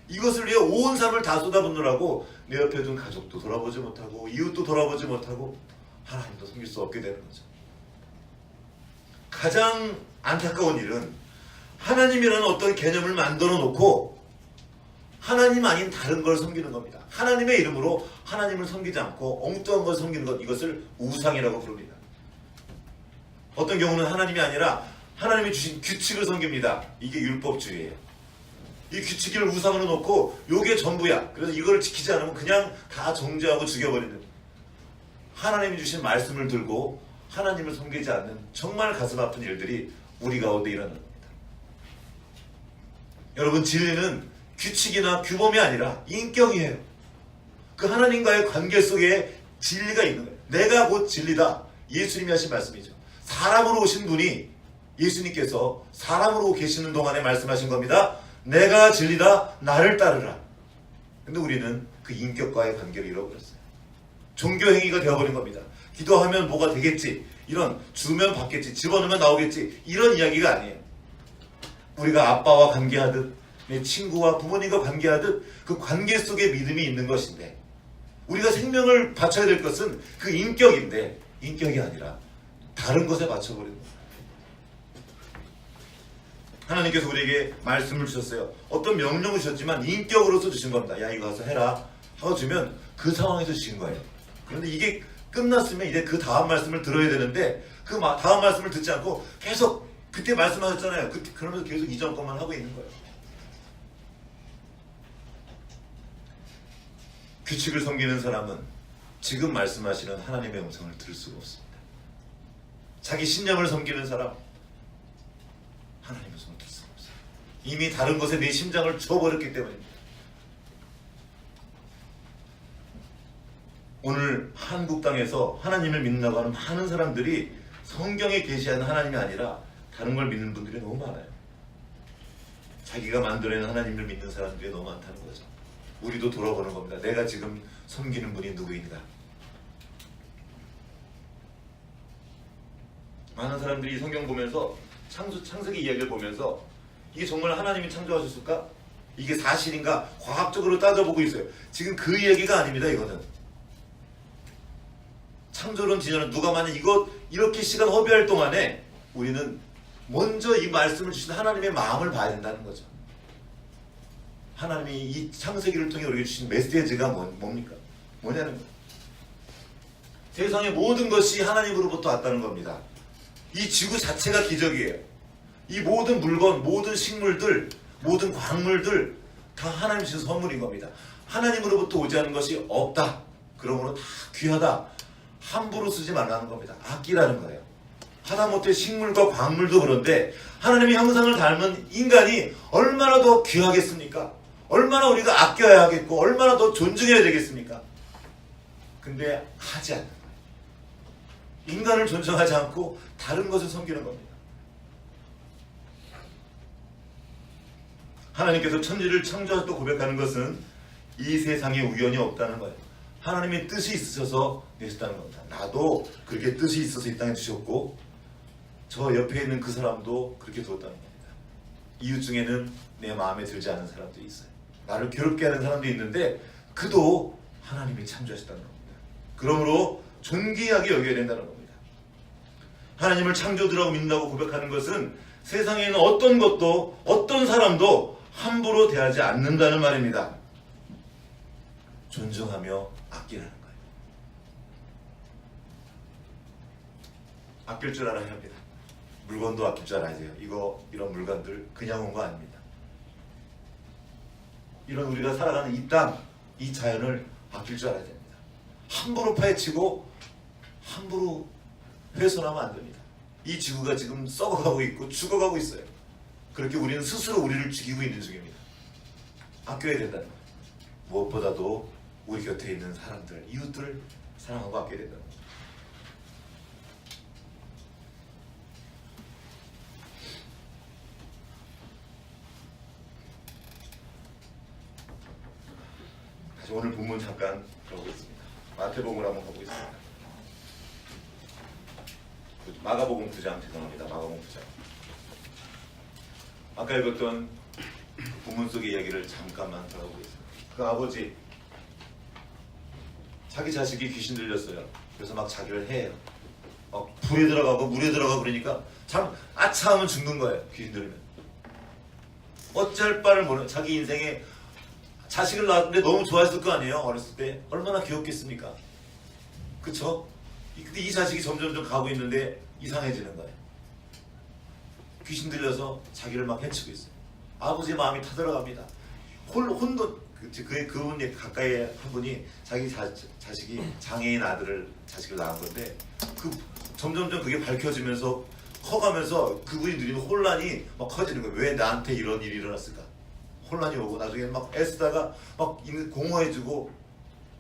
이것을 위해 온 삶을 다 쏟아붓느라고 내 옆에 둔 가족도 돌아보지 못하고 이웃도 돌아보지 못하고 하나님도 섬길 수 없게 되는 거죠. 가장 안타까운 일은 하나님이라는 어떤 개념을 만들어 놓고 하나님 아닌 다른 걸 섬기는 겁니다. 하나님의 이름으로 하나님을 섬기지 않고 엉뚱한 걸 섬기는 것, 이것을 우상이라고 부릅니다. 어떤 경우는 하나님이 아니라 하나님이 주신 규칙을 섬깁니다. 이게 율법주의예요. 이 규칙을 우상으로 놓고 요게 전부야. 그래서 이걸 지키지 않으면 그냥 다 정죄하고 죽여버리는, 하나님이 주신 말씀을 들고 하나님을 섬기지 않는 정말 가슴 아픈 일들이 우리 가운데 일어나는 겁니다. 여러분, 진리는 규칙이나 규범이 아니라 인격이에요. 그 하나님과의 관계 속에 진리가 있는 거예요. 내가 곧 진리다. 예수님이 하신 말씀이죠. 사람으로 오신 분이, 예수님께서 사람으로 계시는 동안에 말씀하신 겁니다. 내가 진리다. 나를 따르라. 근데 우리는 그 인격과의 관계를 잃어버렸어요. 종교 행위가 되어버린 겁니다. 기도하면 뭐가 되겠지, 이런, 주면 받겠지, 집어넣으면 나오겠지, 이런 이야기가 아니에요. 우리가 아빠와 관계하듯, 내 친구와 부모님과 관계하듯 그 관계 속에 믿음이 있는 것인데, 우리가 생명을 바쳐야 될 것은 그 인격인데 인격이 아니라 다른 것에 바쳐버리는 거예요. 하나님께서 우리에게 말씀을 주셨어요. 어떤 명령을 주셨지만 인격으로서 주신 겁니다. 야, 이거 가서 해라 하고 주면 그 상황에서 주신 거예요. 그런데 이게 끝났으면 이제 그 다음 말씀을 들어야 되는데 그 다음 말씀을 듣지 않고 계속 그때 말씀하셨잖아요. 그러면서 계속 이전 것만 하고 있는 거예요. 규칙을 섬기는 사람은 지금 말씀하시는 하나님의 음성을 들을 수가 없습니다. 자기 신념을 섬기는 사람, 하나님의 음성을 들을 수가 없어요. 이미 다른 것에 내 심장을 주어버렸기 때문입니다. 오늘 한국 땅에서 하나님을 믿는다고 하는 많은 사람들이 성경에 계시하는 하나님이 아니라 다른 걸 믿는 분들이 너무 많아요. 자기가 만들어낸 하나님을 믿는 사람들이 너무 많다는 거죠. 우리도 돌아보는 겁니다. 내가 지금 섬기는 분이 누구인가? 많은 사람들이 성경 보면서 창세기 이야기를 보면서 이게 정말 하나님이 창조하셨을까? 이게 사실인가? 과학적으로 따져보고 있어요. 지금 그 얘기가 아닙니다. 이거는 창조론 진화론 누가 만약 이거 이렇게 시간 허비할 동안에 우리는 먼저 이 말씀을 주신 하나님의 마음을 봐야 된다는 거죠. 하나님이 이 창세기를 통해 우리에게 주신 메시지가 뭡니까? 뭐냐는 거예요. 세상의 모든 것이 하나님으로부터 왔다는 겁니다. 이 지구 자체가 기적이에요. 이 모든 물건, 모든 식물들, 모든 광물들 다 하나님 주신 선물인 겁니다. 하나님으로부터 오지 않은 것이 없다. 그러므로 다 귀하다. 함부로 쓰지 말라는 겁니다. 아끼라는 거예요. 하다못해 식물과 광물도 그런데 하나님의 형상을 닮은 인간이 얼마나 더 귀하겠습니까? 얼마나 우리가 아껴야 하겠고 얼마나 더 존중해야 되겠습니까? 근데 하지 않는 거예요. 인간을 존중하지 않고 다른 것을 섬기는 겁니다. 하나님께서 천지를 창조하셨다고 고백하는 것은 이 세상에 우연이 없다는 거예요. 하나님의 뜻이 있으셔서 내셨다는 겁니다. 나도 그렇게 뜻이 있어서 이 땅에 주셨고 저 옆에 있는 그 사람도 그렇게 두었다는 겁니다. 이웃 중에는 내 마음에 들지 않은 사람들이 있어요. 나를 괴롭게 하는 사람도 있는데 그도 하나님이 창조하셨다는 겁니다. 그러므로 존귀하게 여겨야 된다는 겁니다. 하나님을 창조주라고 믿는다고 고백하는 것은 세상에 있는 어떤 것도 어떤 사람도 함부로 대하지 않는다는 말입니다. 존중하며 아끼라는 거예요. 아낄 줄 알아야 합니다. 물건도 아낄 줄 알아야 돼요. 이런 물건들 그냥 온 거 아닙니다. 이런 우리가 살아가는 이 땅, 이 자연을 아낄 줄 알아야 됩니다. 함부로 파헤치고 함부로 훼손하면 안 됩니다. 이 지구가 지금 썩어가고 있고 죽어가고 있어요. 그렇게 우리는 스스로 우리를 죽이고 있는 중입니다. 아껴야 된다는 거예요. 무엇보다도 우리 곁에 있는 사람들, 이웃들을 사랑하고 아껴야 된다는 거예요. 다시 오늘 본문 잠깐 들어보겠습니다. 마태복음을 한번 가보겠습니다. 마가복음 9장 죄송합니다. 마가복음 9장. 아까 읽었던 본문 속의 이야기를 잠깐만 들어보겠습니다. 그 아버지 자기 자식이 귀신 들렸어요. 그래서 막 자기를 해요. 막 불에 들어가고 물에 들어가고 그러니까 참 아차하면 죽는 거예요. 귀신 들으면. 어쩔 바를 모르는 자기 인생에 자식을 낳았는데 너무 좋아했을 거 아니에요. 어렸을 때 얼마나 귀엽겠습니까? 그쵸? 근데 이 자식이 점점 가고 있는데 이상해지는 거예요. 귀신 들려서 자기를 막 해치고 있어요. 아버지의 마음이 타들어갑니다. 그분 가까이 한 분이 자기 자식이 장애인 자식을 낳은 건데 점점점 그게 밝혀지면서 커가면서 그분이 누리는 혼란이 막 커지는 거예요. 왜 나한테 이런 일이 일어났을까? 혼란이 오고 나중에 막 애쓰다가 막 공허해지고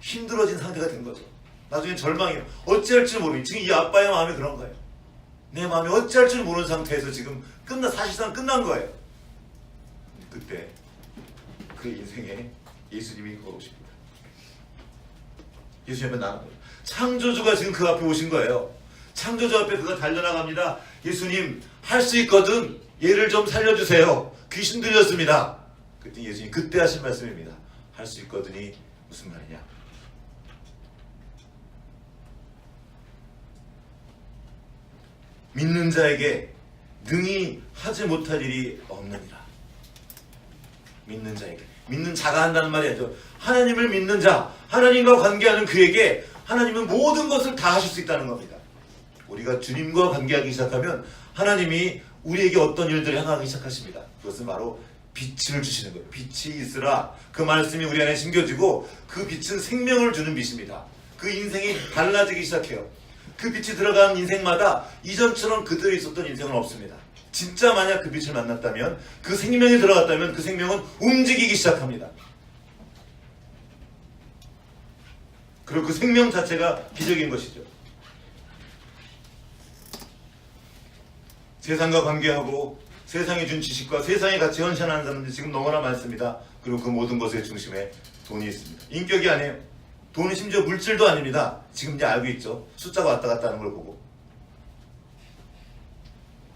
힘들어진 상태가 된 거죠. 나중에 절망이에요. 어찌할지 모르니 지금 이 아빠의 마음이 그런 거예요. 내 마음이 어찌할 줄 모르는 상태에서 지금 사실상 끝난 거예요. 그때 그 인생에 예수님이 걸어오십니다. 예수님 앞에 나간 거예요. 창조주가 지금 그 앞에 오신 거예요. 창조주 앞에 그가 달려나갑니다. 예수님 할 수 있거든 얘를 좀 살려주세요. 귀신 들렸습니다. 그때 예수님 그때 하신 말씀입니다. 할 수 있거든이 무슨 말이냐? 믿는 자에게 능히 하지 못할 일이 없느니라. 믿는 자에게, 믿는 자가 한다는 말이 아니죠. 하나님을 믿는 자, 하나님과 관계하는 그에게 하나님은 모든 것을 다 하실 수 있다는 겁니다. 우리가 주님과 관계하기 시작하면 하나님이 우리에게 어떤 일들을 행하기 시작하십니다. 그것은 바로 빛을 주시는 거예요. 빛이 있으라. 그 말씀이 우리 안에 심겨지고 그 빛은 생명을 주는 빛입니다. 그 인생이 달라지기 시작해요. 그 빛이 들어간 인생마다 이전처럼 그대로 있었던 인생은 없습니다. 진짜 만약 그 빛을 만났다면, 그 생명이 들어갔다면 그 생명은 움직이기 시작합니다. 그리고 그 생명 자체가 기적인 것이죠. 세상과 관계하고 세상이 준 지식과 세상의 가치 헌신하는 사람들이 지금 너무나 많습니다. 그리고 그 모든 것의 중심에 돈이 있습니다. 인격이 아니에요. 돈은 심지어 물질도 아닙니다. 지금 이제 알고 있죠. 숫자가 왔다 갔다 하는 걸 보고.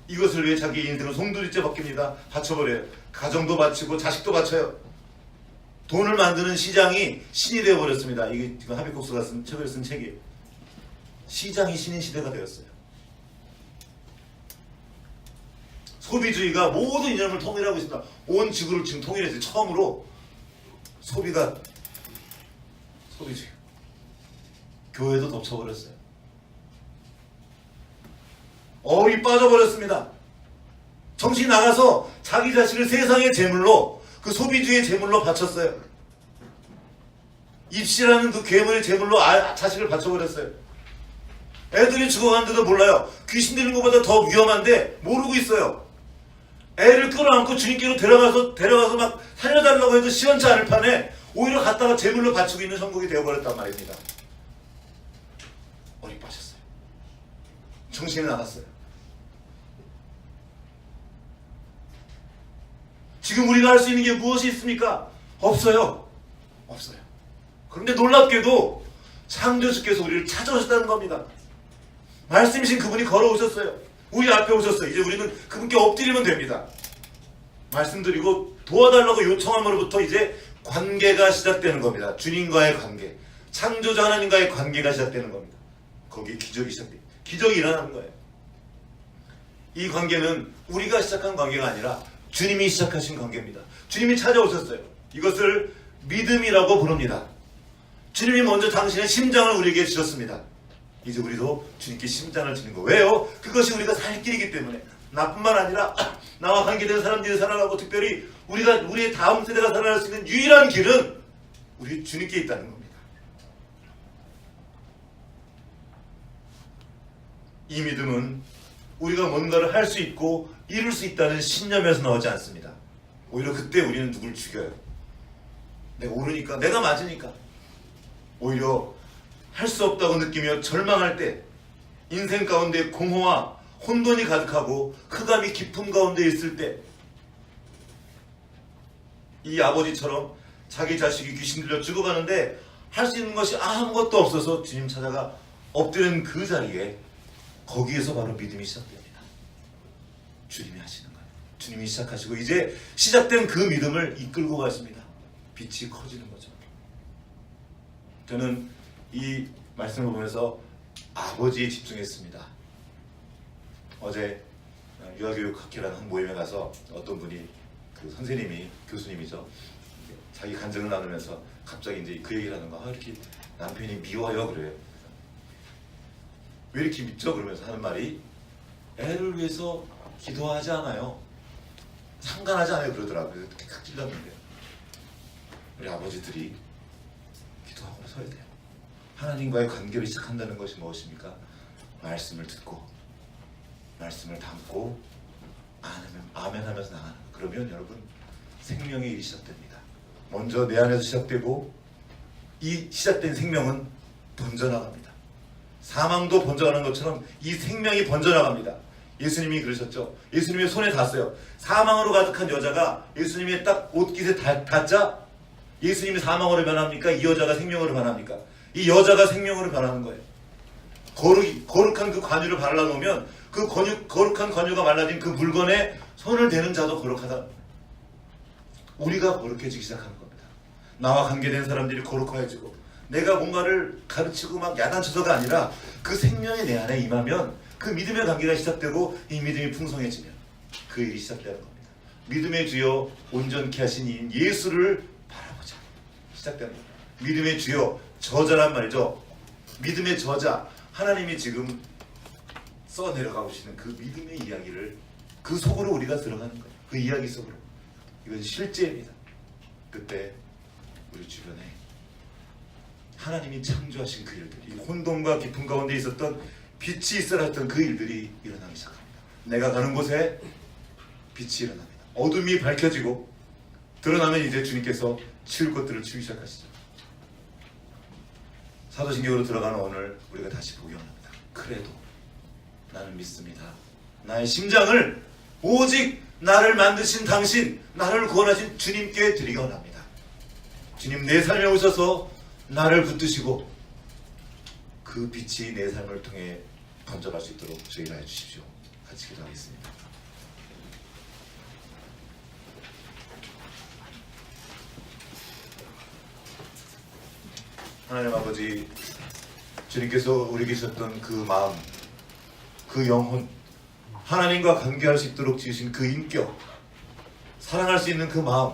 이것을 위해 자기 인생을 송두리째 바뀝니다. 바쳐버려요. 가정도 바치고 자식도 바쳐요. 돈을 만드는 시장이 신이 되어버렸습니다. 이게 지금 하비콕스가 책을 쓴 책이에요. 시장이 신인 시대가 되었어요. 소비주의가 모든 이념을 통일하고 있습니다. 온 지구를 지금 통일했어요. 처음으로 소비주의. 교회도 덮쳐버렸어요. 어이 빠져버렸습니다. 정신이 나가서 자기 자신을 세상의 제물로, 그 소비주의의 제물로 바쳤어요. 입시라는 그 괴물의 제물로 자식을 바쳐버렸어요. 애들이 죽어가는데도 몰라요. 귀신 들린 것보다 더 위험한데 모르고 있어요. 애를 끌어안고 주님께로 데려가서 막 살려달라고 해도 시원치 않을 판에 오히려 갖다가 제물로 바치고 있는 천국이 되어버렸단 말입니다. 어리 빠졌어요. 정신이 나갔어요. 지금 우리가 할 수 있는 게 무엇이 있습니까? 없어요. 없어요. 그런데 놀랍게도 창조주께서 우리를 찾아오셨다는 겁니다. 말씀이신 그분이 걸어오셨어요. 우리 앞에 오셨어요. 이제 우리는 그분께 엎드리면 됩니다. 말씀드리고 도와달라고 요청함으로부터 이제 관계가 시작되는 겁니다. 주님과의 관계, 창조자 하나님과의 관계가 시작되는 겁니다. 거기에 기적이 시작돼요. 기적이 일어나는 거예요. 이 관계는 우리가 시작한 관계가 아니라 주님이 시작하신 관계입니다. 주님이 찾아오셨어요. 이것을 믿음이라고 부릅니다. 주님이 먼저 당신의 심장을 우리에게 주셨습니다. 이제 우리도 주님께 심장을 주는 거. 왜요? 그것이 우리가 살 길이기 때문에. 나뿐만 아니라 나와 관계된 사람들이 살아가고 특별히 우리의 다음 세대가 살아갈 수 있는 유일한 길은 우리 주님께 있다는 겁니다. 이 믿음은 우리가 뭔가를 할 수 있고 이룰 수 있다는 신념에서 나오지 않습니다. 오히려 그때 우리는 누굴 죽여요. 내가 옳으니까, 내가 맞으니까. 오히려 할 수 없다고 느끼며 절망할 때, 인생 가운데 공허와 혼돈이 가득하고 흑암이 깊은 가운데 있을 때, 이 아버지처럼 자기 자식이 귀신 들려 죽어가는데 할 수 있는 것이 아무것도 없어서 주님 찾아가 엎드린 그 자리에, 거기에서 바로 믿음이 시작됩니다. 주님이 하시는 거예요. 주님이 시작하시고 이제 시작된 그 믿음을 이끌고 가십니다. 빛이 커지는 거죠. 저는 이 말씀을 보면서 아버지에 집중했습니다. 어제 유아교육학회라는 한 모임에 가서 어떤 분이, 그 선생님이, 교수님이죠, 자기 간증을 나누면서 갑자기 이제 그 얘기를 하는 거야. 이렇게 남편이 미워요 그래요. 왜 이렇게 믿죠? 그러면서 하는 말이, 애를 위해서 기도하지 않아요. 상관하지 않아요 그러더라고요. 그렇게 탁 찔렀는데, 우리 아버지들이 기도하고 서야 돼요. 하나님과의 관계를 시작한다는 것이 무엇입니까? 말씀을 듣고 말씀을 담고 아멘 하면서 나가는 거. 그러면 여러분 생명의 일이 시작됩니다. 먼저 내 안에서 시작되고 이 시작된 생명은 번져나갑니다. 사망도 번져가는 것처럼 이 생명이 번져나갑니다. 예수님이 그러셨죠. 예수님의 손에 닿았어요. 사망으로 가득한 여자가 예수님의 딱 옷깃에 닿자 예수님이 사망으로 변합니까? 이 여자가 생명으로 변합니까? 이 여자가 생명으로 변하는 거예요. 거룩한 그 관유를 발라놓으면 그 거룩한 관유가 말라진 그 물건에 손을 대는 자도 거룩하다. 우리가 거룩해지기 시작하는 겁니다. 나와 관계된 사람들이 거룩해지고 내가 뭔가를 가르치고 막 야단쳐서가 아니라 그 생명이 내 안에 임하면 그 믿음의 관계가 시작되고 이 믿음이 풍성해지면 그 일이 시작되는 겁니다. 믿음의 주여 온전케 하신 이인 예수를 바라보자. 시작되는 겁니다. 믿음의 주여, 저자란 말이죠. 믿음의 저자, 하나님이 지금 써내려가고 계시는 그 믿음의 이야기를 그 속으로 우리가 들어가는 거예요. 그 이야기 속으로. 이건 실제입니다. 그때 우리 주변에 하나님이 창조하신 그 일들, 이 혼돈과 깊은 가운데 있었던 빛이 있어야 했던 그 일들이 일어나기 시작합니다. 내가 가는 곳에 빛이 일어납니다. 어둠이 밝혀지고 드러나면 이제 주님께서 치울 것들을 치우기 시작하시죠. 사도신경으로 들어가는 오늘 우리가 다시 보기 원합니다. 그래도 나는 믿습니다. 나의 심장을 오직 나를 만드신 당신, 나를 구원하신 주님께 드리기 원합니다. 주님 내 삶에 오셔서 나를 붙드시고 그 빛이 내 삶을 통해 번져갈 수 있도록 저희가 해주십시오. 같이 기도하겠습니다. 하나님 아버지, 주님께서 우리에게 주셨던 그 마음, 그 영혼, 하나님과 관계할 수 있도록 지으신 그 인격, 사랑할 수 있는 그 마음,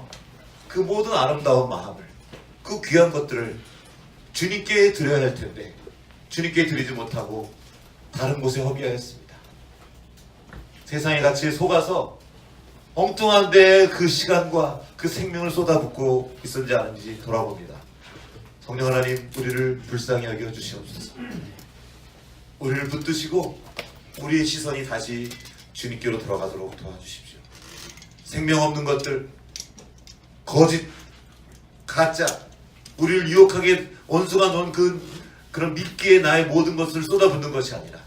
그 모든 아름다운 마음을, 그 귀한 것들을 주님께 드려야 할 텐데 주님께 드리지 못하고 다른 곳에 허비하였습니다. 세상의 가치에 속아서 엉뚱한데 그 시간과 그 생명을 쏟아붓고 있었는지 아닌지 돌아봅니다. 성령 하나님, 우리를 불쌍히 여겨 주시옵소서. 우리를 붙드시고 우리의 시선이 다시 주님께로 돌아가도록 도와주십시오. 생명 없는 것들, 거짓, 가짜, 우리를 유혹하게 원수가 놓은 그런 미끼에 나의 모든 것을 쏟아붓는 것이 아니라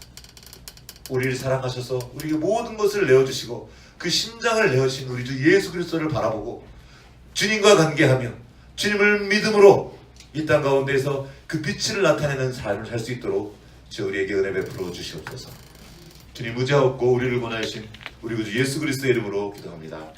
우리를 사랑하셔서 우리에게 모든 것을 내어주시고 그 심장을 내어주신 우리 주 예수 그리스도를 바라보고 주님과 관계하며 주님을 믿음으로 이 땅 가운데에서 그 빛을 나타내는 삶을 살 수 있도록 주 우리에게 은혜 베풀어 주시옵소서. 주님 의지하옵고 우리를 권하신 우리 구주 예수 그리스도의 이름으로 기도합니다.